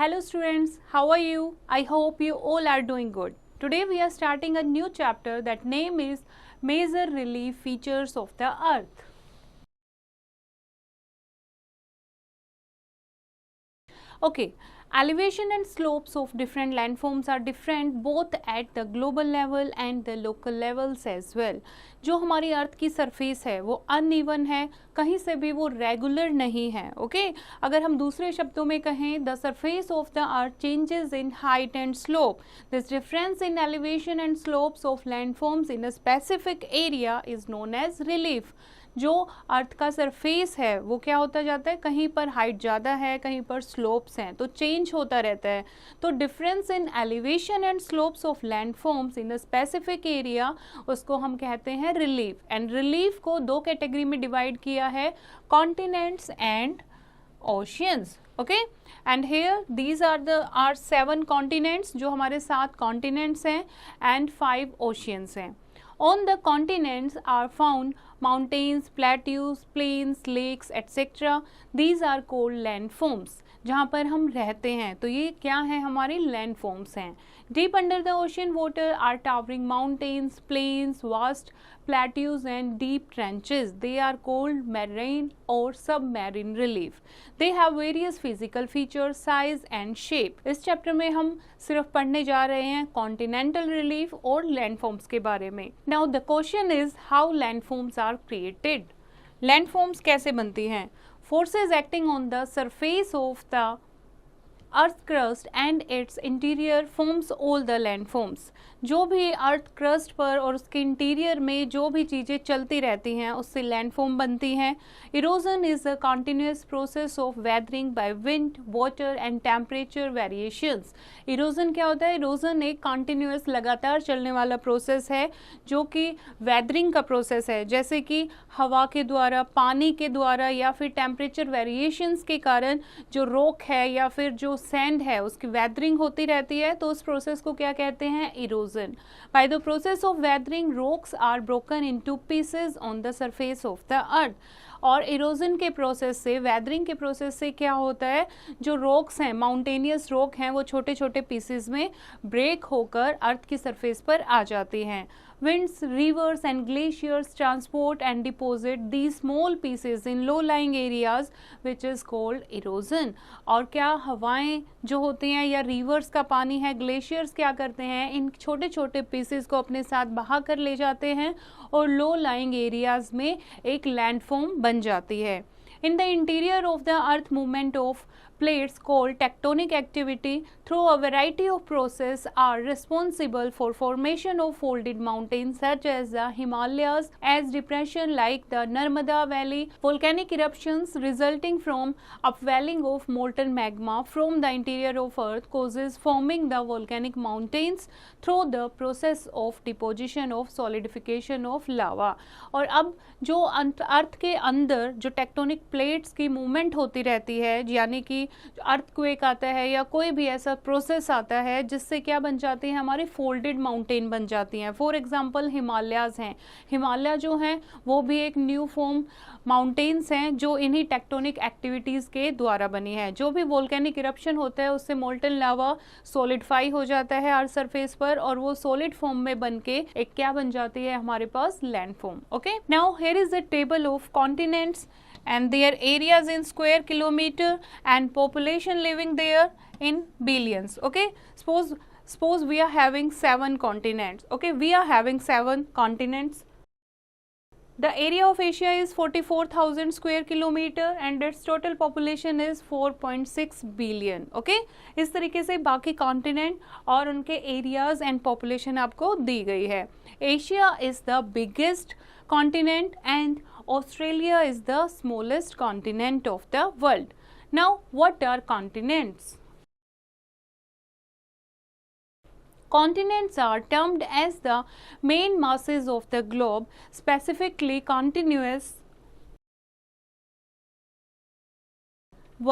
Hello students, how are you? I hope you all are doing good. Today we are starting a new chapter that name is Major Relief Features of the Earth. Okay, elevation and slopes of different landforms are different both at the global level and the local levels as well. जो हमारी अर्थ की surface है वो uneven है, कहीं से भी वो रेगुलर नहीं है. ओके अगर हम दूसरे शब्दों में कहें, the surface of the earth changes in height and slope. This difference in elevation and slopes of landforms in a specific area is known as relief. जो अर्थ का सरफेस है वो क्या होता जाता है, कहीं पर हाइट ज़्यादा है, कहीं पर स्लोप्स हैं, तो चेंज होता रहता है. तो difference in elevation and slopes of landforms in a specific area, उसको हम कहते हैं रिलीफ. एंड रिलीफ को दो कैटेगरी में डिवाइड किया है, continents and oceans. Okay and here these are 7 continents, जो हमारे 7 कॉन्टिनेंट्स हैं, एंड 5 ओशियंस हैं. On the continents are found mountains, plateaus, plains, lakes, etc. These are called landforms. जहाँ पर हम रहते हैं तो ये क्या है, हमारे landforms हैं. Deep under the ocean water are towering mountains, plains, vast plateaus and deep trenches. They are called marine or submarine relief. They have various physical features, size and shape. इस चैप्टर में हम सिर्फ पढ़ने जा रहे हैं continental relief और landforms के बारे में. Now the question is how landforms are created. Landforms कैसे बनती हैं? Forces acting on the surface of the earth crust and it's interior forms all the landforms. जो भी अर्थ क्रस्ट पर और उसके इंटीरियर में जो भी चीज़ें चलती रहती हैं उससे लैंडफॉर्म बनती हैं. Erosion is a continuous process of weathering by wind, water and temperature variations. Erosion क्या होता है? इरोजन एक कंटिन्यूस लगातार चलने वाला प्रोसेस है जो कि वेदरिंग का प्रोसेस है, जैसे कि हवा के द्वारा, पानी के द्वारा या फिर टेम्परेचर वेरिएशंस के कारण जो रॉक है या फिर जो सैंड है उसकी वेदरिंग होती रहती है. तो उस प्रोसेस को क्या कहते हैं? Erosion. By the process of weathering rocks are broken into pieces on the surface of the earth. और इरोजन के प्रोसेस से, वेदरिंग के प्रोसेस से क्या होता है, जो रॉक्स हैं, माउंटेनियस रॉक हैं, वो छोटे छोटे पीसेस में ब्रेक होकर अर्थ की सरफेस पर आ जाती हैं. Winds, rivers and glaciers transport and deposit these small pieces in low-lying areas which is called erosion. और क्या हवाएं जो होती हैं या रिवर्स का पानी है, ग्लेशियर्स क्या करते हैं, इन छोटे छोटे पीसेस को अपने साथ बहा कर ले जाते हैं और लो लाइंग एरियाज में एक लैंडफॉर्म बन जाती है. In the interior of the earth, movement of plates called tectonic activity through a variety of processes are responsible for formation of folded mountains such as the Himalayas, as depression like the Narmada Valley, volcanic eruptions resulting from upwelling of molten magma from the interior of earth causes forming the volcanic mountains through the process of deposition of solidification of lava. और अब जो अर्थ के अंदर जो tectonic plates की movement होती रहती है, यानी कि अर्थक्वेक आता है या कोई भी ऐसा प्रोसेस आता है जिससे क्या बन जाती है, हमारी फोल्डेड माउंटेन बन जाती हैं. फॉर एग्जांपल हिमालयाज हैं. हिमालय जो हैं वो भी एक न्यू फॉर्म माउंटेन्स हैं जो इन्हीं टेक्टोनिक एक्टिविटीज़ के द्वारा बनी है. जो भी वोल्केनिक इरप्शन होता है उससे मोल्टन लावा सॉलिडिफाई हो जाता है अर्थ सरफेस पर और वो सॉलिड फॉर्म में बन के एक क्या बन जाती है, हमारे पास landform. Okay now here is the table of continents and their areas in square kilometer and population living there in billions. Okay, suppose we are having 7 continents. Okay, we are having 7 continents. The area of Asia is 44,000 square kilometer and its total population is 4.6 billion. Okay, इस तरीके से बाकी continent और उनके areas and population आपको दी गई है. Asia is the biggest continent and Australia is the smallest continent of the world. Now, what are continents? Continents are termed as the main masses of the globe, specifically continuous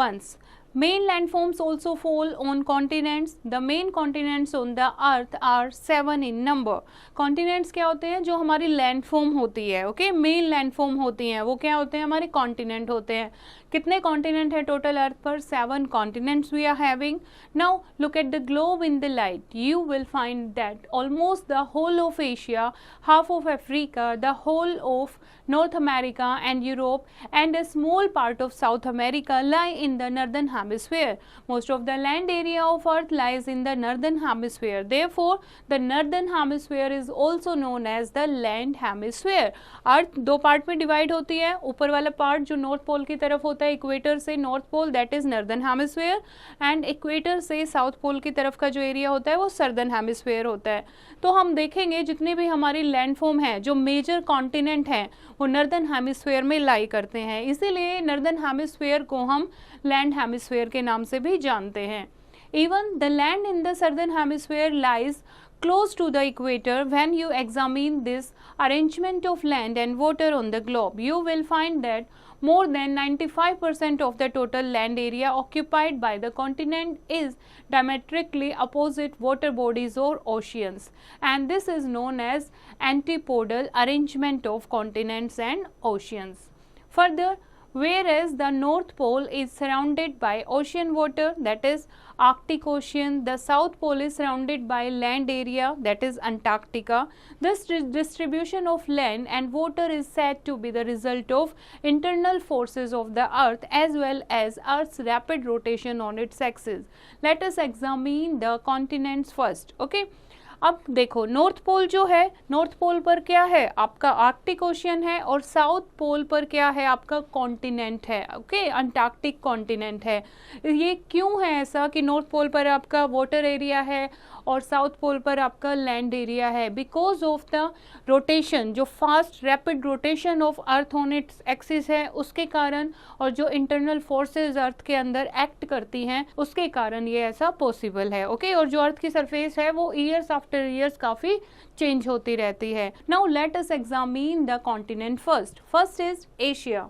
ones. Main landforms also fall on continents. The main continents on the earth are 7 in number. Continents क्या होते हैं? जो हमारी landform होती है, okay, main landform होती हैं, वो क्या होते हैं? हमारे कॉन्टिनेंट होते हैं. कितने कॉन्टिनेंट है टोटल अर्थ पर? 7 continents we are having. Now look at the globe in the light. You will find that almost the whole of Asia, half of Africa, the whole of North America and Europe, and a small part of South America lie in the northern hemisphere. Most of the land area of Earth lies in the northern hemisphere. Therefore, the northern hemisphere is also known as the land hemisphere. अर्थ दो part में divide होती है. ऊपर वाला part जो north pole की तरफ होता है, इक्वेटर से north pole, that is northern hemisphere, and equator से साउथ पोल की तरफ का जो एरिया होता है वो सदर्न हेमिस्फीयर होता है. तो हम देखेंगे जितनी भी हमारी लैंडफॉर्म है, जो मेजर कॉन्टिनेंट हैं, वो नॉर्दर्न हेमिस्फीयर में लाई करते हैं. इसीलिए नॉर्दर्न हेमिस्फीयर को हम लैंड हेमिस्फीयर के नाम से भी जानते हैं. Even the land in the southern hemisphere lies close to the equator. When you examine this arrangement of land and water on the globe, you will find that more than 95% of the total land area occupied by the continent is diametrically opposite water bodies or oceans, and this is known as antipodal arrangement of continents and oceans. Further, whereas the North Pole is surrounded by ocean water, that is Arctic Ocean, the South Pole is surrounded by land area, that is Antarctica. This distribution of land and water is said to be the result of internal forces of the earth as well as earth's rapid rotation on its axis. Let us examine the continents first. Okay, अब देखो north pole जो है, north pole पर क्या है? आपका Arctic ocean है, और साउथ पोल पर क्या है? आपका कॉन्टिनेंट है, ओके, अंटार्कटिक कॉन्टिनेंट है. ये क्यों है ऐसा कि नॉर्थ पोल पर आपका वाटर एरिया है और साउथ पोल पर आपका लैंड एरिया है? बिकॉज ऑफ द रोटेशन, जो fast rapid rotation of earth on its axis है, उसके कारण, और जो इंटरनल फोर्सेस अर्थ के अंदर एक्ट करती हैं, उसके कारण ये ऐसा पॉसिबल है. ओके, और जो अर्थ की सरफेस है वो ईयर्स आफ्टर ईयर्स काफ़ी चेंज होती रहती है. Now let us examine the continent first. First is Asia.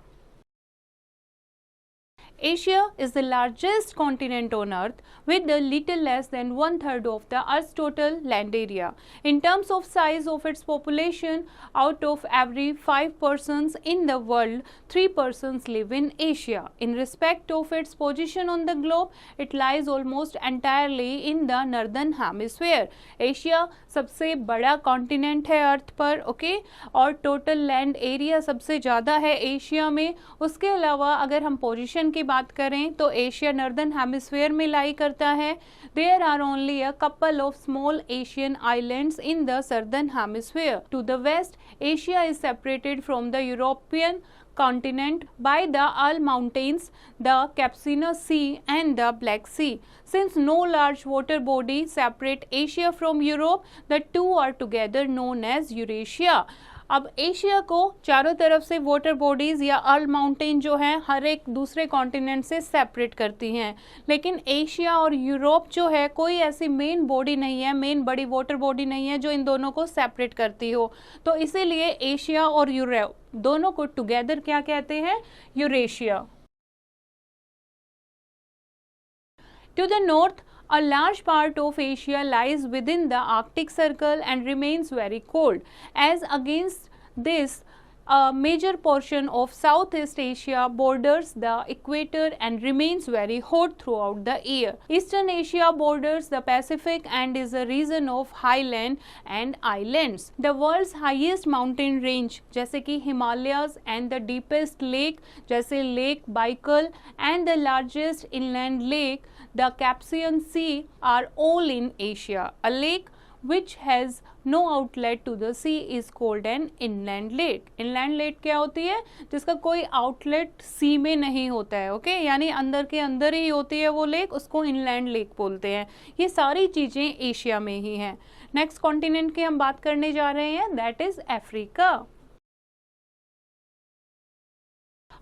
Asia is the largest continent on earth with a little less than 1/3 of the earth's total land area. In terms of size of its population, out of every 5 persons in the world, 3 persons live in Asia. In respect of its position on the globe, it lies almost entirely in the northern hemisphere. Asia सबसे बड़ा continent है अर्थ पर, okay, और total land area सबसे ज़्यादा है Asia में. उसके अलावा अगर हम पोजीशन की बात करें तो एशिया नॉर्दर्न हेमिस्फीयर में लाई करता है. There are only a couple of small Asian islands in the southern hemisphere. To the west, Asia is separated from the European continent by the Ural Mountains, the Caspian Sea and the Black Sea. Since no large water body separate Asia from Europe, the two are together known as Eurasia. अब Asia को चारों तरफ से water bodies या earl mountain जो हैं हर एक दूसरे कॉन्टिनेंट से सेपरेट करती हैं, लेकिन एशिया और यूरोप जो है कोई ऐसी मेन बॉडी नहीं है, मेन बड़ी वाटर बॉडी नहीं है जो इन दोनों को सेपरेट करती हो. तो इसीलिए एशिया और यूरोप दोनों को टुगेदर क्या कहते हैं? Eurasia. To the north, a large part of Asia lies within the Arctic Circle and remains very cold. As against this, a major portion of Southeast Asia borders the equator and remains very hot throughout the year. Eastern Asia borders the Pacific and is a region of highland and islands. The world's highest mountain range जैसे कि Himalayas and the deepest lake जैसे Lake Baikal and the largest inland lake the Caspian Sea are all in Asia. A lake which has no outlet to the sea is called an inland lake. Inland lake क्या होती है? जिसका कोई outlet सी में नहीं होता है, okay, यानी अंदर के अंदर ही होती है वो लेक, उसको इनलैंड लेक बोलते हैं. ये सारी चीज़ें एशिया में ही हैं. नेक्स्ट कॉन्टिनेंट की हम बात करने जा रहे हैं, that is Africa.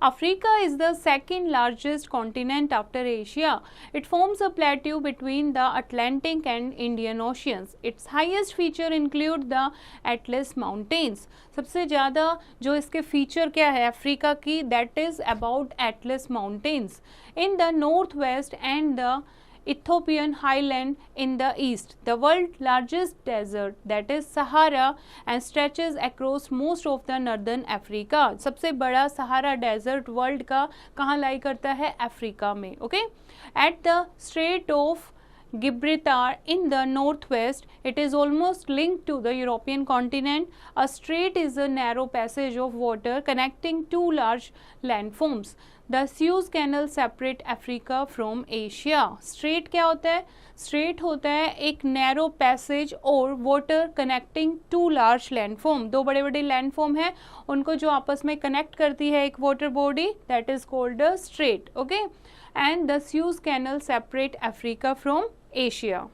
Africa is the second largest continent after Asia. It forms a plateau between the Atlantic and Indian Oceans. Its highest feature include the Atlas Mountains. सबसे ज़्यादा जो इसके फीचर क्या है अफ्रीका की, that is about Atlas mountains in the north west and the Ethiopian highland in the east. The world's largest desert, that is Sahara, and stretches across most of the northern Africa. सबसे बड़ा Sahara desert world का कहाँ लाई करता है? Africa में. Okay, at the straight of Gibraltar in the northwest, it is almost linked to the European continent. A strait is a narrow passage of water connecting two large landforms. The Suez Canal separate Africa from Asia. Strait क्या होता है? Strait होता है एक narrow passage और water connecting two large landform. दो बड़े बड़े landform हैं, उनको जो आपस में connect करती है एक water body, that is called a strait. Okay, and the Suez Canal separate Africa from Asia.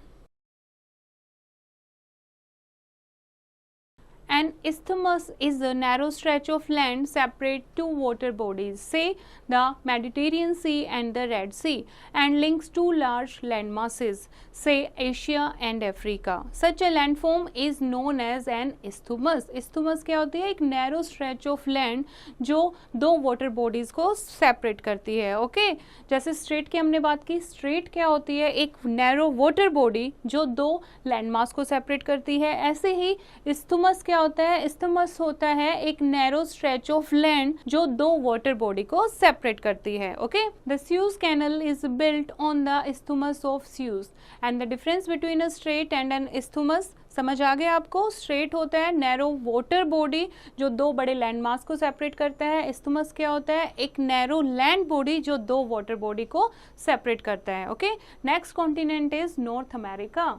An isthmus is a narrow stretch of land separate two water bodies, say the Mediterranean Sea and the Red Sea, and links two large landmasses, say Asia and Africa. Such a landform is known as an isthmus. Isthmus क्या होती है? एक narrow stretch of land जो दो water bodies को separate करती है. Okay, जैसे strait की हमने बात की, strait क्या होती है? एक narrow water body जो दो landmass को separate करती है. ऐसे ही isthmus क्या होता है? isthmus होता है एक narrow stretch of land जो दो water body को separate करती है. Okay, the Suez Canal is built on the isthmus of Suez and the difference between a strait and an isthmus, समझ आ गया आपको? स्ट्रेट होता है नैरो वाटर बॉडी जो दो बड़े लैंड मास को सेपरेट करता है. इस्थमस क्या होता है? एक नैरो लैंड बॉडी जो दो वाटर बॉडी को सेपरेट करता है. Okay, next continent is north America.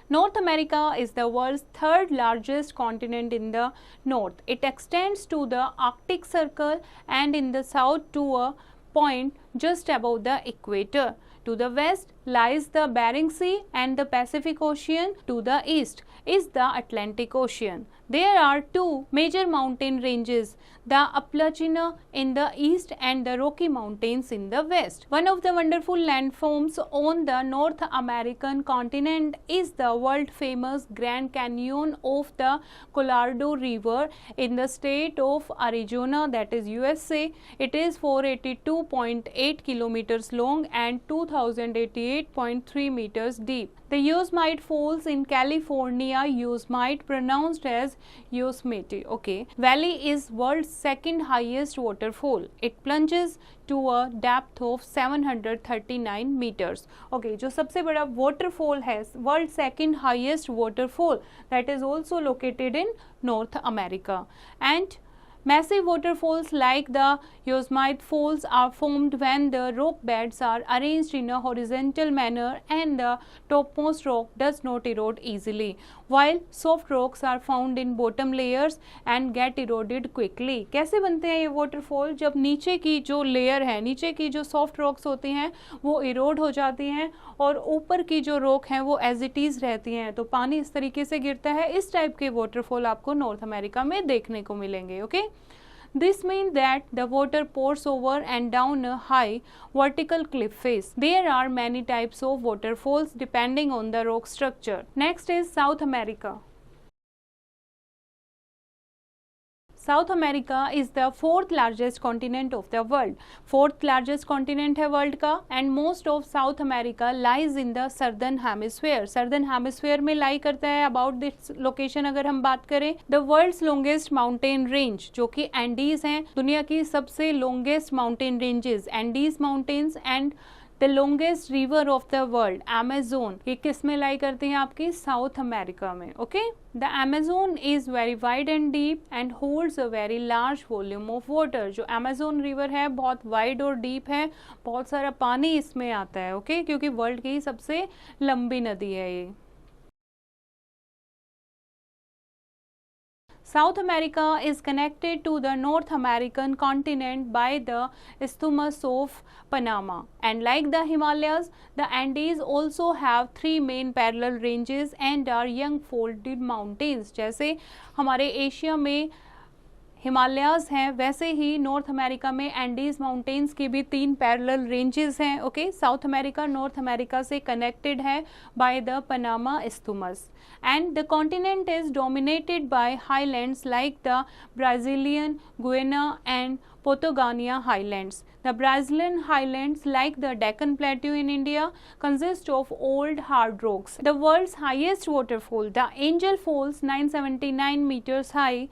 North America is the world's third largest continent in the north. It extends to the Arctic Circle and in the south to a point just above the equator. To the west lies the Bering Sea and the Pacific Ocean. To the east is the Atlantic Ocean. There are two major mountain ranges, the Appalachian in the east and the Rocky Mountains in the west. One of the wonderful landforms on the North American continent is the world famous Grand Canyon of the Colorado River in the state of Arizona, that is USA. It is 482.8 kilometers long and 2088.3 meters deep. The Yosemite Falls in California, Yosemite pronounced as Yosemite, okay, valley is world's second highest waterfall. It plunges to a depth of 739 meters. Okay, जो सबसे बड़ा waterfall है, world second highest waterfall, that is also located in North America. And massive waterfalls like the Yosemite Falls are formed when the rock beds are arranged in a horizontal manner and the topmost rock does not erode easily, while soft rocks are found in bottom layers and get eroded quickly. कैसे बनते हैं ये waterfall? जब नीचे की जो layer है, नीचे की जो soft rocks होती हैं वो erode हो जाती हैं और ऊपर की जो rock हैं वो as it is रहती हैं, तो पानी इस तरीके से गिरता है. इस टाइप के waterfall आपको नॉर्थ अमेरिका में देखने को मिलेंगे. Okay, This means that the water pours over and down a high vertical cliff face. There are many types of waterfalls depending on the rock structure. Next is South America. South America is the fourth largest continent of the world. Fourth largest continent है world का, and most of South America lies in the southern hemisphere. Southern hemisphere में lie करता है. About this location अगर हम बात करें, the world's longest mountain range जो कि Andes हैं, दुनिया की सबसे longest mountain ranges Andes mountains, and the longest river of the world Amazon, ये किस में लाई करती हैं? आपकी साउथ अमेरिका में. Okay, the Amazon is very wide and deep and holds a very large volume of water. जो Amazon river है बहुत wide और deep है, बहुत सारा पानी इसमें आता है. ओके, क्योंकि वर्ल्ड की सबसे लंबी नदी है ये. South America is connected to the North American continent by the Isthmus of Panama, and like the Himalayas, the Andes also have three main parallel ranges and are young folded mountains. जैसे हमारे Asia में हिमालयाज़ हैं, वैसे ही north America में Andes mountains की भी तीन पैरेलल रेंजेस हैं. Okay, south America north America से कनेक्टेड है by the Panama isthmus, and the continent is dominated by highlands like the Brazilian Guiana and Patagonia highlands. The Brazilian highlands, like the Deccan Plateau in India, consist of old hard rocks. The world's highest waterfall, the Angel Falls, 979 meters high,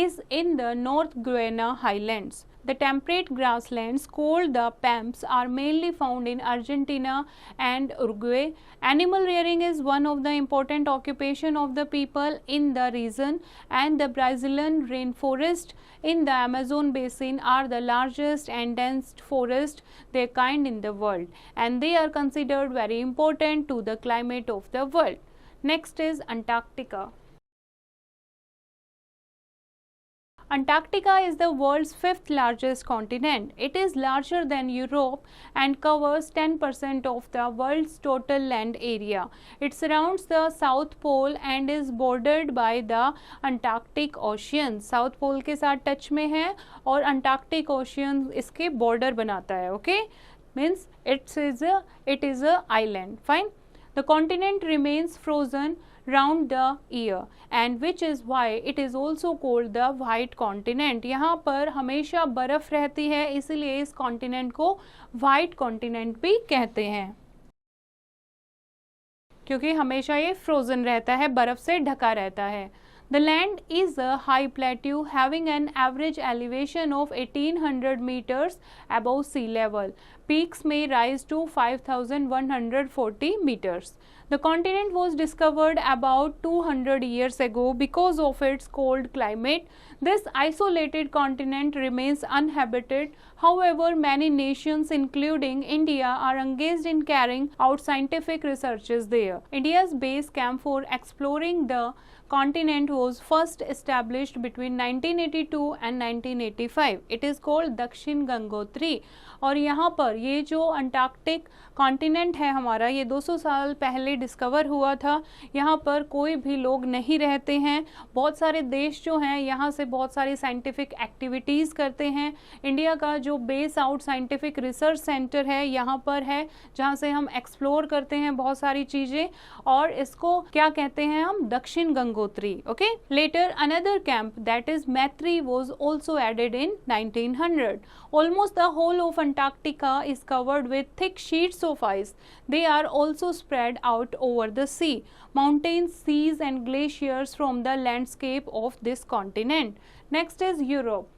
is in the North Guiana highlands. The temperate grasslands called the pampas are mainly found in Argentina and Uruguay. Animal rearing is one of the important occupation of the people in the region, and the Brazilian rainforest in the Amazon basin are the largest and densest forest their kind in the world, and they are considered very important to the climate of the world. Next is Antarctica. Antarctica is the world's fifth largest continent. It is larger than Europe and covers 10% of the world's total land area. It surrounds the South Pole and is bordered by the Antarctic Ocean. South Pole के साथ touch में है और Antarctic Ocean इसके border बनाता है. Okay, means it is a island. Fine. The continent remains frozen round the year, and which is why it is also called the white continent. यहाँ पर हमेशा बर्फ रहती है, इसलिए इस कॉन्टिनेंट को व्हाइट कॉन्टिनेंट भी कहते हैं, क्योंकि हमेशा ये फ्रोजन रहता है, बर्फ से ढका रहता है. The land is a high plateau having an average elevation of 1800 meters above sea level. Peaks may rise to 5140 meters. The continent was discovered about 200 years ago because of its cold climate. This isolated continent remains uninhabited. However, many nations including India are engaged in carrying out scientific researches there. India's base camp for exploring the continent was first established between 1982 and 1985. It is called दक्षिण गंगोत्री. और यहाँ पर ये जो Antarctic continent है हमारा, ये 200 साल पहले डिस्कवर हुआ था. यहाँ पर कोई भी लोग नहीं रहते हैं. बहुत सारे देश जो हैं यहाँ से बहुत सारी साइंटिफिक एक्टिविटीज़ करते हैं. इंडिया का जो base out scientific research centre है यहाँ पर है, जहाँ से हम एक्सप्लोर करते हैं बहुत सारी चीज़ें, और इसको क्या कहते हैं हम, Dakshin Gangotri. Okay, later another camp that is Maitri was also added in 1900. Almost the whole of Antarctica is covered with thick sheets of ice. They are also spread out over the sea. Mountains, seas and glaciers from the landscape of this continent. Next is Europe.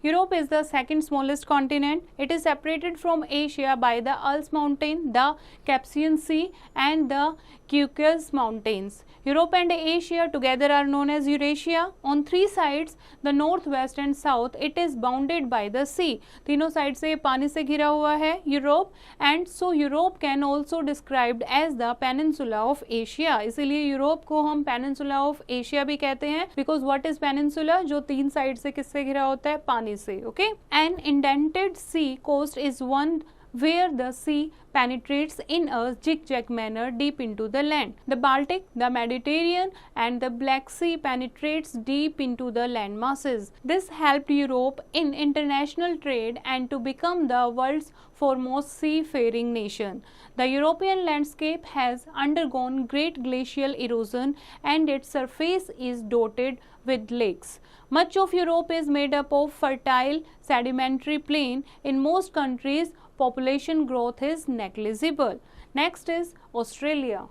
Europe is the second smallest continent. It is separated from Asia by the Alps mountain, the Caspian Sea and the Caucasus mountains. Europe and Asia together are known as Eurasia. On three sides, the north, west and south, it is bounded by the sea. तीनों side से पानी से घिरा हुआ है Europe, and so Europe can also described as the peninsula of Asia. इसीलिए Europe को हम पेनिनसुला ऑफ एशिया भी कहते हैं, बिकॉज व्हाट इज पेनिनसुला, जो तीन साइड से किससे घिरा होता है, पानी से. Okay, an indented sea coast is one where the sea penetrates in a zigzag manner deep into the land. The Baltic, the Mediterranean and the Black Sea penetrates deep into the land masses. This helped Europe in international trade and to become the world's foremost seafaring nation. The European landscape has undergone great glacial erosion and its surface is dotted with lakes. Much of Europe is made up of fertile sedimentary plain. In most countries, population growth is negligible. Next is Australia.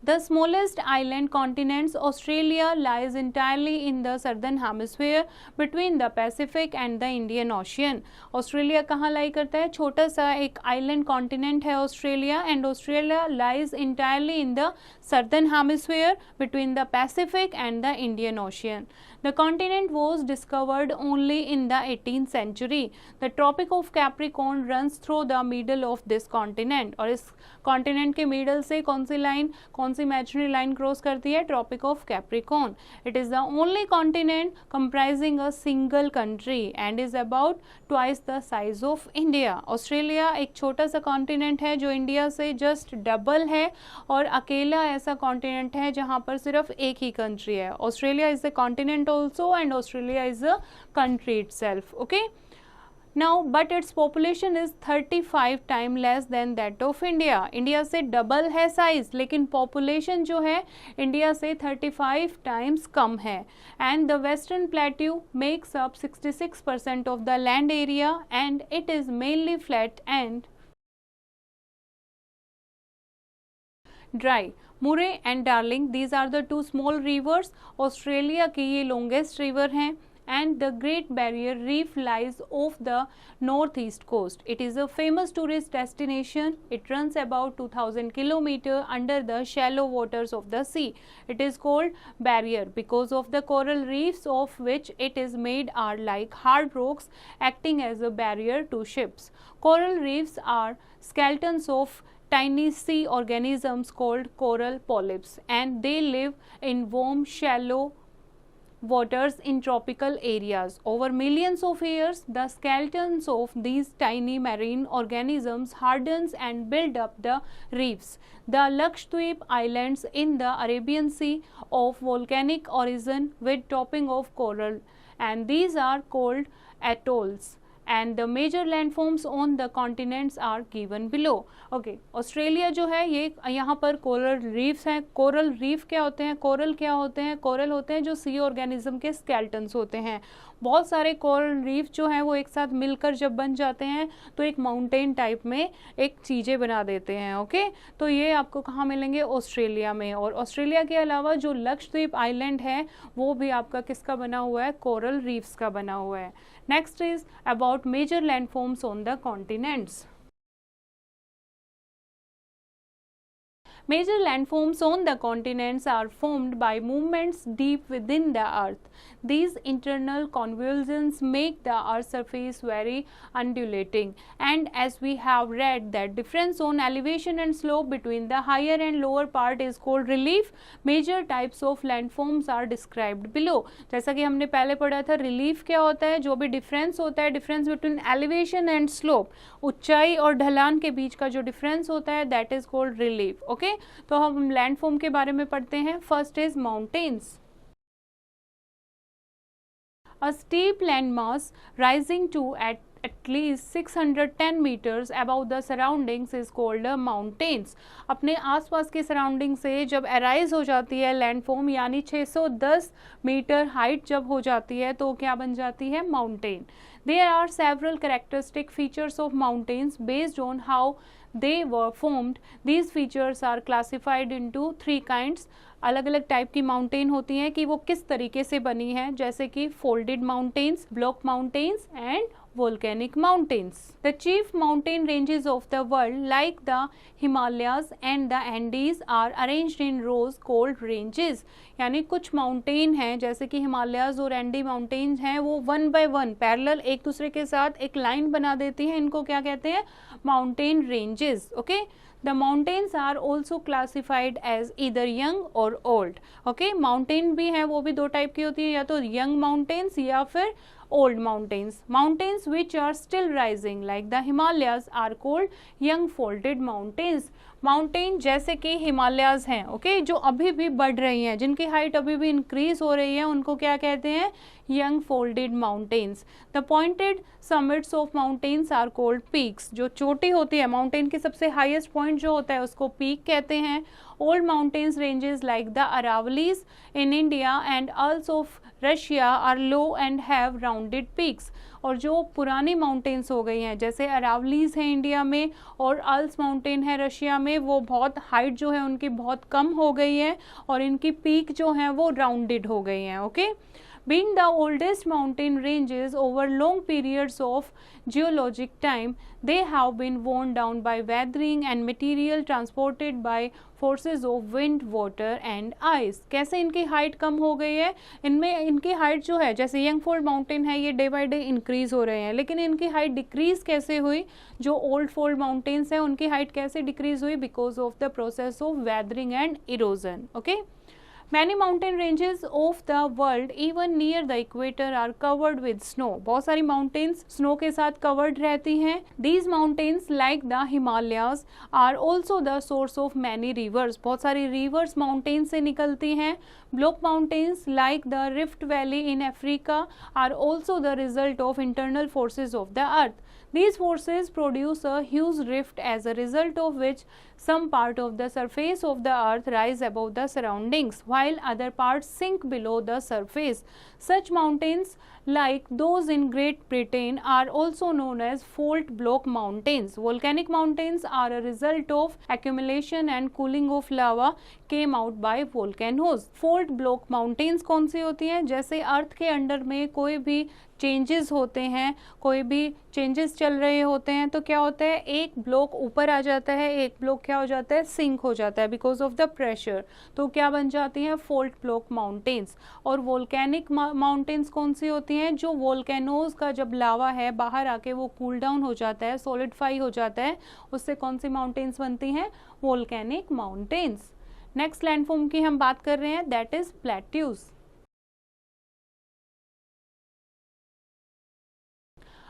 The smallest island continent, Australia, lies entirely in the southern hemisphere between the Pacific and the Indian Ocean. Australia कहाँ लाई करता है, छोटा सा एक island continent है Australia, and Australia lies entirely in the southern hemisphere between the Pacific and the Indian Ocean. The continent was discovered only in the 18th century. The Tropic of Capricorn runs through the middle of this continent. और इस continent के middle से कौन सी line, कौन सी imaginary line cross करती है? Tropic of Capricorn. It is the only continent comprising a single country and is about twice the size of India. Australia एक छोटा सा कॉन्टिनेंट है जो इंडिया से जस्ट डबल है और अकेला ऐसा कॉन्टिनेंट है जहां पर सिर्फ एक ही कंट्री है. Australia is the continent also and Australia is a country itself. Okay. Now, but its population is 35 time less than that of India. India से डबल है साइज, लेकिन पॉपुलेशन जो है इंडिया से 35 टाइम्स कम है. And the western plateau makes up 66% of the land area and it is mainly flat and dry. Murray and Darling, these are the two small rivers. Australia की ये longest river हैं. And the Great Barrier Reef lies off the northeast coast. It is a famous tourist destination. It runs about 2000 kilometers under the shallow waters of the sea. It is called barrier because of the coral reefs of which it is made are like hard rocks acting as a barrier to ships. Coral reefs are skeletons of tiny sea organisms called coral polyps, and they live in warm, shallow waters in tropical areas. Over millions of years, the skeletons of these tiny marine organisms hardens and build up the reefs. The Lakshadweep Islands in the Arabian Sea of volcanic origin with topping of coral, and these are called atolls. And the major landforms on the continents are given below. Okay, Australia जो है ये यहाँ पर coral reefs हैं. Coral reef क्या होते हैं? Coral क्या होते हैं? कोरल होते हैं जो सी ऑर्गेनिज्म के स्केल्टन्स होते हैं. बहुत सारे कोरल रीफ जो हैं वो एक साथ मिलकर जब बन जाते हैं तो एक माउंटेन टाइप में एक चीज़ें बना देते हैं. ओके, तो ये आपको कहाँ मिलेंगे? ऑस्ट्रेलिया में. और ऑस्ट्रेलिया के अलावा जो लक्षद्वीप आइलैंड है वो भी आपका किसका बना हुआ है? कोरल रीफ्स का बना हुआ है. Next is about major landforms on the continents. Major landforms on the continents are formed by movements deep within the earth. These internal convulsions make the earth's surface very undulating, and as we have read that difference on elevation and slope between the higher and lower part is called relief. Major types of landforms are described below. जैसा कि हमने पहले पढ़ा था, relief क्या होता है? जो भी difference होता है, difference between elevation and slope, ऊंचाई और ढलान के बीच का जो difference होता है, that is called relief. Okay? तो हम लैंडफॉर्म के बारे में पढ़ते हैं. First is mountains. A steep landmass rising to at least 610 meters above the surroundings is called a mountains. अपने आसपास के सराउंडिंग से जब अराइज हो जाती है लैंडफॉर्म, यानी 610 मीटर हाइट जब हो जाती है तो क्या बन जाती है? Mountain. There are several characteristic features of mountains based on how they were formed. These features are classified into 3 kinds. अलग अलग टाइप की माउंटेन होती हैं कि वो किस तरीके से बनी है, जैसे कि folded mountains, block mountains and volcanic mountains. The chief mountain ranges of the world, like the Himalayas and the Andes, are arranged in rows called ranges. यानी कुछ माउंटेन हैं जैसे कि हिमालयाज और एंडी माउंटेन्स हैं, वो 1 by 1 पैरेलल एक दूसरे के साथ एक लाइन बना देती हैं. इनको क्या कहते हैं? Mountain ranges. Okay. The mountains are also classified as either young or old. Okay, mountain भी है, वो भी 2 टाइप की होती है, या तो young mountains या फिर old mountains. Mountains which are still rising like the Himalayas are called young folded mountains. Mountain जैसे कि हिमालयाज हैं, ओके, जो अभी भी बढ़ रही हैं, जिनकी हाइट अभी भी इंक्रीज हो रही है, उनको क्या कहते हैं? Young folded mountains. The pointed summits of mountains are called peaks. जो चोटी होती है माउंटेन की, सबसे हाईएस्ट पॉइंट जो होता है उसको पीक कहते हैं. Old mountains ranges like the Aravallis in India and also of Russia are low and have rounded peaks. और जो पुरानी माउंटेन्स हो गई हैं, जैसे अरावलीज हैं इंडिया में और अल्स माउंटेन है रशिया में, वो बहुत हाइट जो है उनकी बहुत कम हो गई है और इनकी पीक जो है वो राउंडेड हो गई हैं. Okay. Being the oldest mountain ranges over long periods of geologic time, they have been worn down by weathering and material transported by forces of wind, water and ice. कैसे इनकी height कम हो गई है? इनमें इनकी हाइट जो है, जैसे यंगफोल्ड माउंटेन है, ये डे बाय डे इंक्रीज हो रहे हैं, लेकिन इनकी हाइट डिक्रीज कैसे हुई? जो ओल्ड फोल्ड माउंटेन्स हैं उनकी हाइट कैसे डिक्रीज हुई? Because of the process of weathering and erosion. Okay. Many mountain ranges of the world even near the equator are covered with snow. बहुत सारी mountains snow के साथ covered रहती हैं. These mountains like the Himalayas are also the source of many rivers. बहुत सारी rivers mountains से निकलती हैं. Block mountains like the Rift Valley in Africa are also the result of internal forces of the earth. These forces produce a huge rift, as a result of which some part of the surface of the earth rise above the surroundings, while other parts sink below the surface. Such mountains, like those in Great Britain, are also known as fault block mountains. Volcanic mountains are a result of accumulation and cooling of lava came out by volcanoes. Fault block mountains कौन सी होती हैं? जैसे अर्थ के under में कोई भी changes होते हैं, कोई भी चेंजेस चल रहे होते हैं, तो क्या होता है? एक ब्लॉक ऊपर आ जाता है, एक ब्लॉक क्या हो जाता है? सिंक हो जाता है बिकॉज ऑफ द प्रेशर. तो क्या बन जाती हैं? Fault block mountains. और वोल्केनिक माउंटेन्स कौन सी होती हैं? जो वोल्केनोज का जब लावा है बाहर आके वो कूल डाउन हो जाता है, सॉलिडिफाई हो जाता है, उससे कौन सी माउंटेन्स बनती हैं? Volcanic mountains. नेक्स्ट लैंडफॉर्म की हम बात कर रहे हैं, that is plateaus.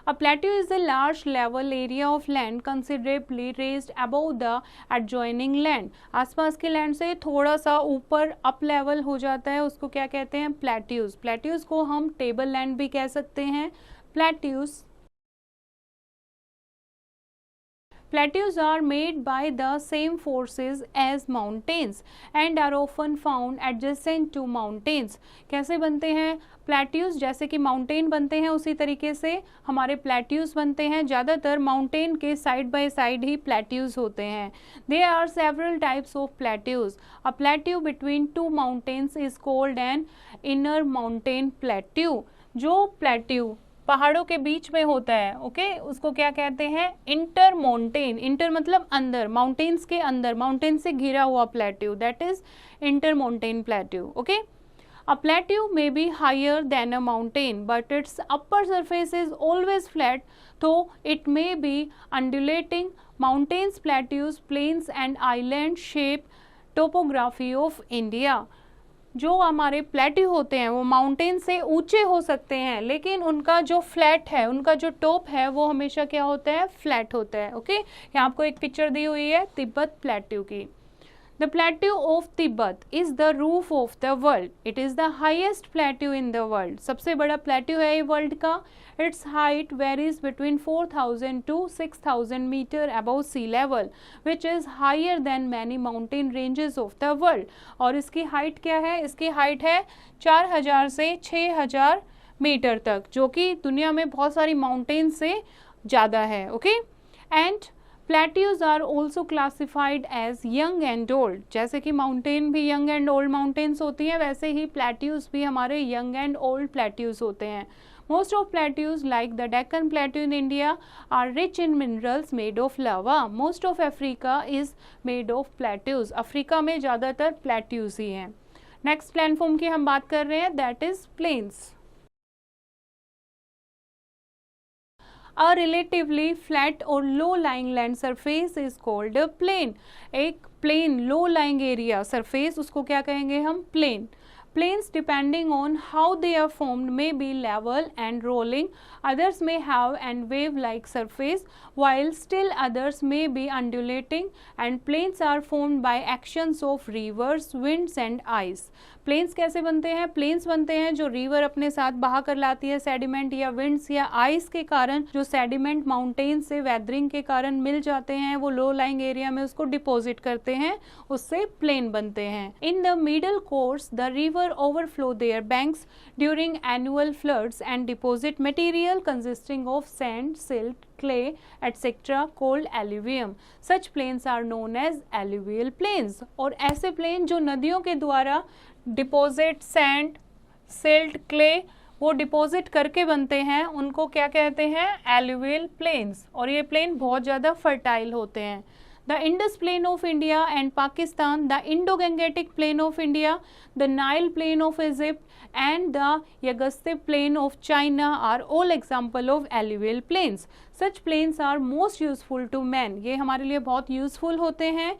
A plateau is a large level area of land considerably raised above the adjoining land. आसपास के लैंड से थोड़ा सा ऊपर अप लेवल हो जाता है, उसको क्या कहते हैं? प्लेट्यूज. प्लेट्यूज को हम टेबल लैंड भी कह सकते हैं. Plateaus Plateaus are made by the same forces as mountains and are often found adjacent to mountains. कैसे बनते हैं प्लेट्यूज? जैसे कि माउंटेन बनते हैं उसी तरीके से हमारे प्लेट्यूज बनते हैं. ज़्यादातर माउंटेन के side by side he plateaus होते हैं. There are several types of plateaus. A plateau between two mountains is called an inner mountain plateau. जो प्लेट्यू पहाड़ों के बीच में होता है, ओके, उसको क्या कहते हैं? Inter mountain. इंटर मतलब अंदर, माउंटेन्स के अंदर, माउंटेन से घिरा हुआ plateau, that is inter mountain plateau. Okay. A plateau may be higher than a mountain, but its upper surface is always flat, though it may be undulating. Mountains, plateaus, plains and island shape topography of India. जो हमारे plateau होते हैं वो mountain से ऊंचे हो सकते हैं, लेकिन उनका जो फ्लैट है, उनका जो टॉप है वो हमेशा क्या होता है? फ्लैट होता है. ओके. यहाँ आपको एक पिक्चर दी हुई है तिब्बत प्लेट्यू की. The plateau of Tibet is the roof of the world. It is the highest plateau in the world. सबसे बड़ा प्लेट्यू है ये वर्ल्ड का. Its height varies between 4,000 to 6,000 meter above sea level, which is higher than many mountain ranges of the world. और इसकी height क्या है? इसकी हाइट है 4,000 से 6,000 मीटर तक, जो कि दुनिया में बहुत सारी माउंटेन से ज़्यादा है. Okay. And plateaus are also classified as young and old. जैसे कि माउंटेन भी यंग एंड ओल्ड माउंटेन्स होती हैं, वैसे ही प्लेट्यूज भी हमारे यंग एंड ओल्ड प्लेट्यूज होते हैं. Most of plateaus, like the Deccan Plateau in India, are rich in minerals made of lava. Most of Africa is made of plateaus. Africa में ज़्यादातर plateaus ही हैं. नेक्स्ट प्लेनफॉर्म की हम बात कर रहे हैं, that is plains. A relatively flat or low-lying land surface is called a plain. एक plain low-lying area surface, उसको क्या कहेंगे हम? Plain. Plains, depending on how they are formed, may be level and rolling. Others may have an wave-like surface, while still others may be undulating. And plains are formed by actions of rivers, winds, and ice. Plains कैसे बनते हैं? Planes बनते हैं जो river अपने साथ बहा कर लाती है सेडिमेंट, या विंड्स या आइस के कारण जो सेडिमेंट माउंटेन से वेदरिंग के कारण मिल जाते हैं, वो लो लाइंग एरिया में उसको डिपॉजिट करते हैं, उससे प्लेन बनते हैं. In the middle course the river overflow their banks during annual floods and deposit material consisting of sand, silt, clay, etc. called alluvium. Such plains are known as alluvial plains. और ऐसे plane जो नदियों के द्वारा deposit sand, silt, clay वो deposit करके बनते हैं, उनको क्या कहते हैं? Alluvial plains. और ये प्लेन बहुत ज़्यादा फर्टाइल होते हैं। The Indus plain of India and Pakistan, the Indo Gangetic plain of India, the Nile plain of Egypt and the Yangtze plain of China are all example of alluvial plains. Such plains are most useful to man. ये हमारे लिए बहुत useful होते हैं.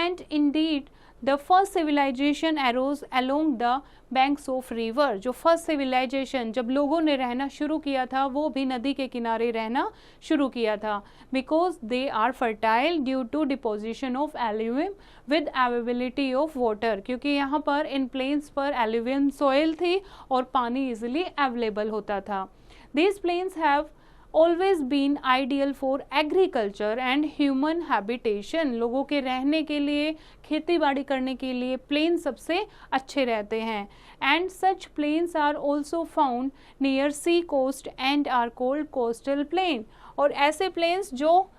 And indeed the first civilization arose along the banks of river. जो first civilization जब लोगों ने रहना शुरू किया था वो भी नदी के किनारे रहना शुरू किया था, because they are fertile due to deposition of alluvium with availability of water. क्योंकि यहाँ पर इन plains पर alluvium soil थी और पानी easily available होता था. These plains have always been ideal for agriculture and human habitation. लोगों के रहने के लिए, खेती बाड़ी करने के लिए प्लेन सबसे अच्छे रहते हैं. And such plains are also found near sea coast and are called coastal plain. और ऐसे plains जो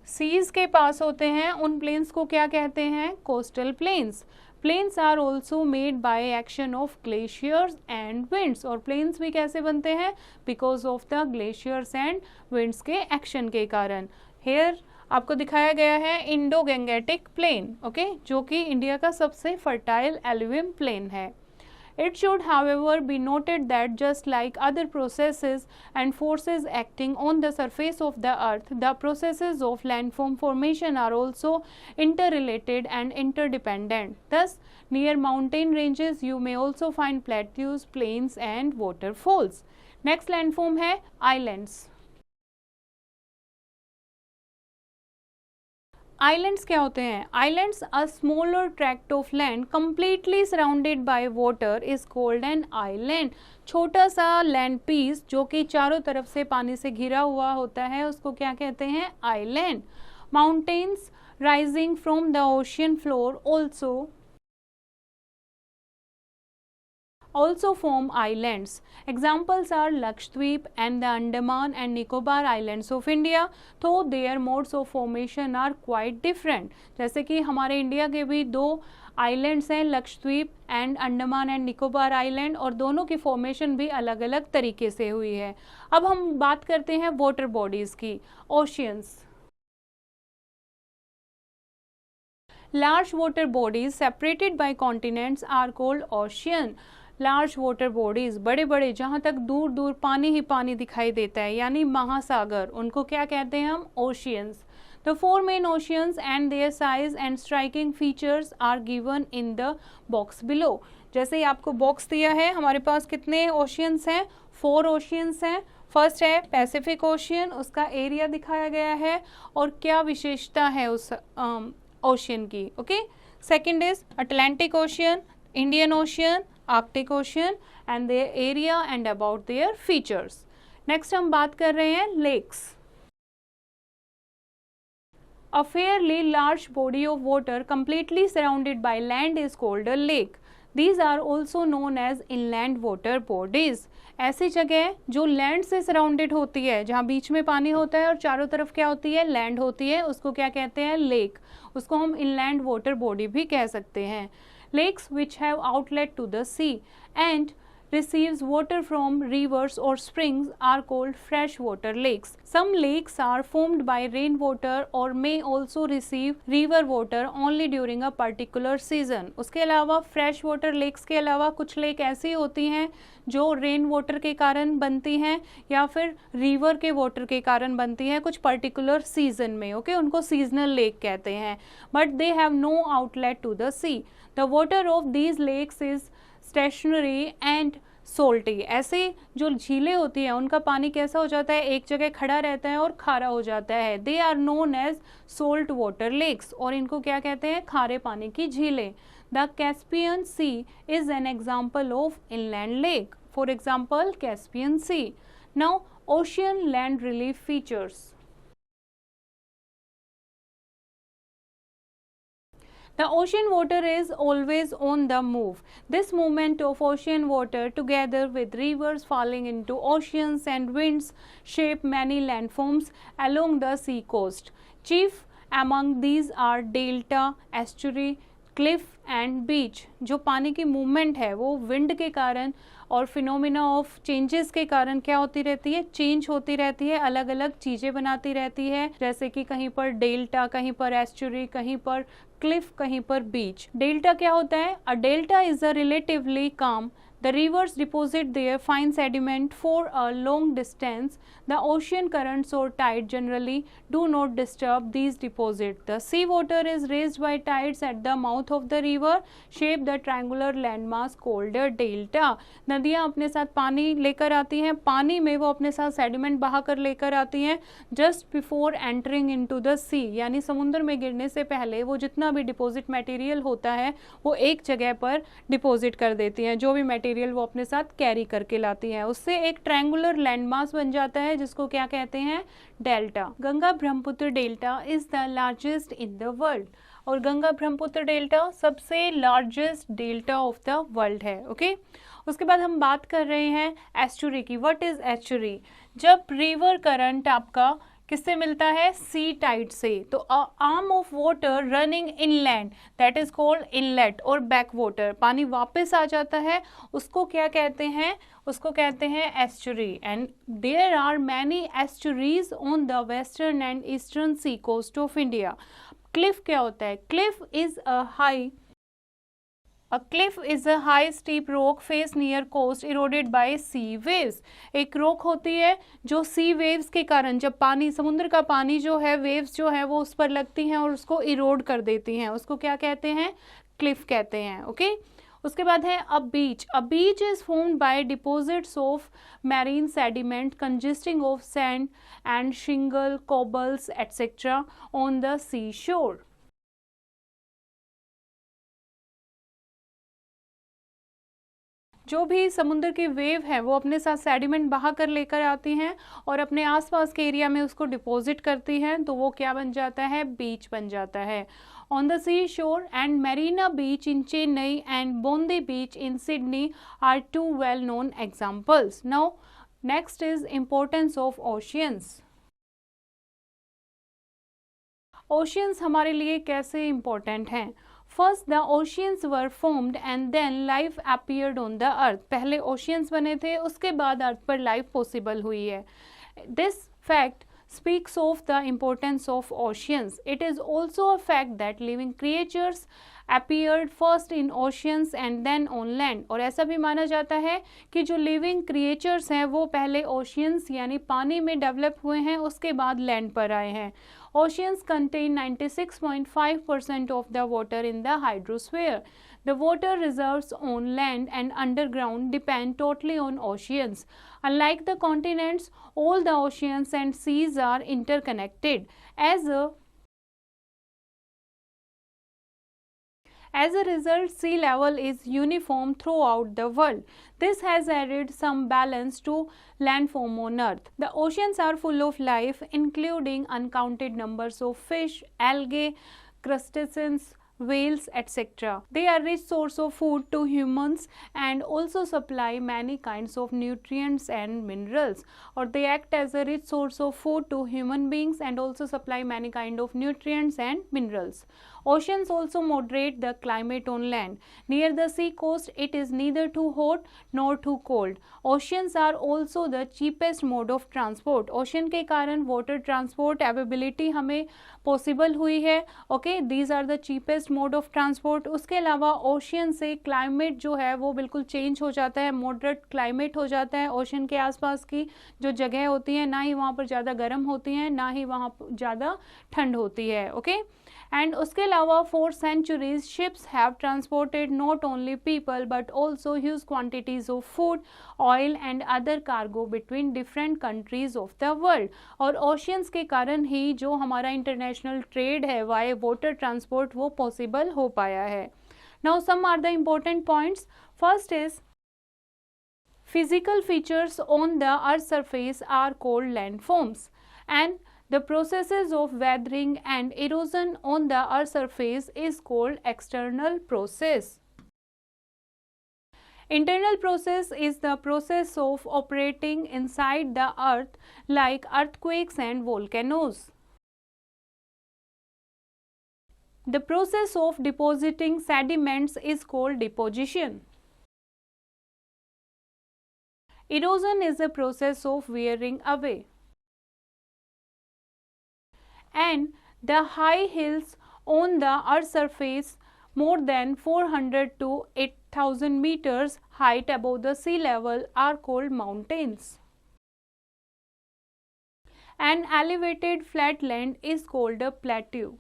सीज के पास होते हैं उन प्लेन्स को क्या कहते हैं? Coastal plains. Plains are also made by action of glaciers and winds. और प्लेन्स भी कैसे बनते हैं? Because of the glaciers and winds के एक्शन के कारण. हेयर आपको दिखाया गया है इंडो गंगेटिक प्लेन, ओके, जो कि इंडिया का सबसे फर्टाइल एलुवियम प्लेन है. It should, however, be noted that just like other processes and forces acting on the surface of the earth, the processes of landform formation are also interrelated and interdependent. Thus, near mountain ranges, you may also find plateaus, plains, and waterfalls. Next landform है islands. Islands क्या होते हैं? Islands a smaller tract of land completely surrounded by water is called an island. छोटा सा land piece जो कि चारों तरफ से पानी से घिरा हुआ होता है उसको क्या कहते हैं? Island. Mountains rising from the ocean floor also form islands. Examples are Lakshadweep and the Andaman and Nicobar Islands of India, though their modes of formation are quite different. जैसे कि हमारे इंडिया के भी दो आइलैंड्स हैं, Lakshadweep and Andaman and Nicobar island, और दोनों की फॉर्मेशन भी अलग अलग तरीके से हुई है. अब हम बात करते हैं वाटर बॉडीज की. Oceans. Large water bodies separated by continents are called ocean. Large water bodies, बड़े बड़े जहाँ तक दूर दूर पानी ही पानी दिखाई देता है, यानी महासागर, उनको क्या कहते हैं हम? Oceans. The four main oceans and their size and striking features are given in the box below. जैसे ही आपको बॉक्स दिया है, हमारे पास कितने ओशियंस हैं? 4 ओशियंस हैं. फर्स्ट है पैसिफिक ओशियन, उसका एरिया दिखाया गया है और क्या विशेषता है उस ओशियन की. Okay. Second is Atlantic ocean, Indian ocean, Arctic ocean and their area and about their features. Next हम बात कर रहे हैं lakes. A fairly large body of water completely surrounded by land is called a lake. These are also known as inland water bodies. ऐसी जगह जो land से surrounded होती है, जहाँ बीच में पानी होता है और चारों तरफ क्या होती है? लैंड होती है, उसको क्या कहते हैं? लेक. उसको हम इनलैंड वाटर बॉडी भी कह सकते हैं. Lakes which have outlet to the sea and receives water from rivers or springs are called freshwater lakes. Some lakes are formed by rainwater or may also receive river water only during a particular season. उसके अलावा freshwater lakes के अलावा कुछ lake ऐसी होती हैं जो rain water के कारण बनती हैं या फिर रिवर के वाटर के कारण बनती हैं कुछ पर्टिकुलर सीजन में. ओके, उनको सीजनल लेक कहते हैं. But they have no outlet to the sea. The water of these lakes is stationary and salty. ऐसे जो झीलें होती हैं उनका पानी कैसा हो जाता है? एक जगह खड़ा रहता है और खारा हो जाता है. They are known as salt water lakes, और इनको क्या कहते हैं? खारे पानी की झीलें. The Caspian sea is an example of inland lake. For example Caspian sea. Now ocean land relief features. The ocean water is always on the move. This movement of ocean water together with rivers falling into oceans and winds shape many landforms along the sea coast. Chief among these are delta, estuary, cliff and beach. जो पानी की movement है वो wind के कारण और phenomena of changes के कारण क्या होती रहती है, चेंज होती रहती है, अलग अलग चीज़ें बनाती रहती है, जैसे कि कहीं पर डेल्टा, कहीं पर एस्चुरी, कहीं पर क्लिफ, कहीं पर बीच। डेल्टा क्या होता है? A delta is a relatively काम The rivers deposit their fine sediment for a long distance. The ocean currents or tide generally do not disturb these deposits. The sea water is raised by tides at the mouth of the river, shape the triangular landmass called a delta. नदियाँ अपने साथ पानी लेकर आती हैं, पानी में वो अपने साथ सेडिमेंट बहा कर लेकर आती हैं just before entering into the sea, यानी समुद्र में गिरने से पहले वो जितना भी डिपॉजिट मटेरियल होता है वो एक जगह पर डिपॉजिट कर देती हैं, जो भी मटेरियल वो अपने साथ कैरी करके लाती है, उससे एक ट्रायंगुलर लैंडमास बन जाता है जिसको क्या कहते हैं, delta. Ganga Brahmaputra delta is the largest in the world, और गंगा ब्रह्मपुत्र डेल्टा सबसे largest delta of the world है। ओके, उसके बाद हम बात कर रहे हैं एस्चुरी की। What is estuary? जब रिवर करंट आपका किससे मिलता है, सी टाइड से, तो arm of water running inland that is called inlet, और बैक वाटर पानी वापस आ जाता है उसको क्या कहते हैं, उसको कहते हैं estuary. And there are many estuaries on the western and eastern sea coast of India. Cliff क्या होता है? Cliff is A cliff is a high steep rock face near coast eroded by sea waves. एक रोक होती है जो सी waves के कारण, जब पानी, समुद्र का पानी जो है, वेव्स जो है वो उस पर लगती हैं और उसको इरोड कर देती हैं, उसको क्या कहते हैं, क्लिफ कहते हैं। ओके, उसके बाद है a beach. A beach is formed by deposits of marine sediment consisting of sand and shingle, cobbles etcetera on the sea shore. जो भी समुद्र की वेव है वो अपने साथ सेडिमेंट बहा कर लेकर आती हैं और अपने आसपास के एरिया में उसको डिपॉजिट करती हैं, तो वो क्या बन जाता है, बीच बन जाता है। On the sea shore and Marina beach in Chennai and Bondi beach in Sydney are two well known examples. Now next is importance of oceans. Oceans हमारे लिए कैसे इम्पोर्टेंट हैं? First the oceans were formed and then life appeared on the earth. पहले oceans बने थे, उसके बाद अर्थ पर लाइफ पॉसिबल हुई है। This fact speaks of the importance of oceans. It is also a fact that living creatures appeared first in oceans and then on land. और ऐसा भी माना जाता है कि जो लिविंग क्रिएचर्स हैं वो पहले ओशियंस यानी पानी में डेवलप हुए हैं, उसके बाद लैंड पर आए हैं। Oceans contain 96.5% of the water in the hydrosphere. The water reserves on land and underground depend totally on oceans. Unlike the continents, all the oceans and seas are interconnected. As a result, sea level is uniform throughout the world. This has added some balance to landform on Earth. The oceans are full of life, including uncounted numbers of fish, algae, crustaceans, whales, etc. They are rich source of food to humans and also supply many kinds of nutrients and minerals. Or they act as a rich source of food to human beings and also supply many kind of nutrients and minerals. Oceans also moderate the climate on land. Near the sea coast, it is neither too hot nor too cold. Oceans are also the cheapest mode of transport. Ocean के कारण water transport availability हमें possible हुई है. Okay, these are the cheapest mode of transport. उसके अलावा ocean से climate जो है वो बिल्कुल change हो जाता है, moderate climate हो जाता है. ocean के आसपास की जो जगह होती है ना ही वहाँ पर ज़्यादा गर्म होती हैं ना ही वहाँ ज़्यादा ठंड होती है. Okay. And उसके अलावा for centuries ships have transported not only people but also huge quantities of food, oil and other cargo between different countries of the world. और oceans के कारण ही जो हमारा international trade है via water transport वो possible हो पाया है. Now some are the important points. First is physical features on the earth's surface are called landforms, and the processes of weathering and erosion on the earth's surface is called external process. Internal process is the process of operating inside the earth like earthquakes and volcanoes. The process of depositing sediments is called deposition. Erosion is the process of wearing away. And the high hills on the Earth's surface more than 400 to 8,000 meters height above the sea level are called mountains. An elevated flatland is called a plateau.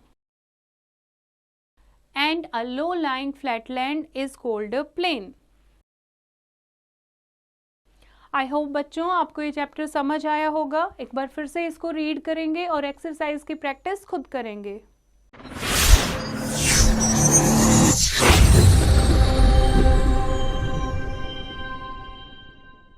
And a low-lying flatland is called a plain. I hope बच्चों आपको ये chapter समझ आया होगा. एक बार फिर से इसको रीड करेंगे और एक्सरसाइज की प्रैक्टिस खुद करेंगे.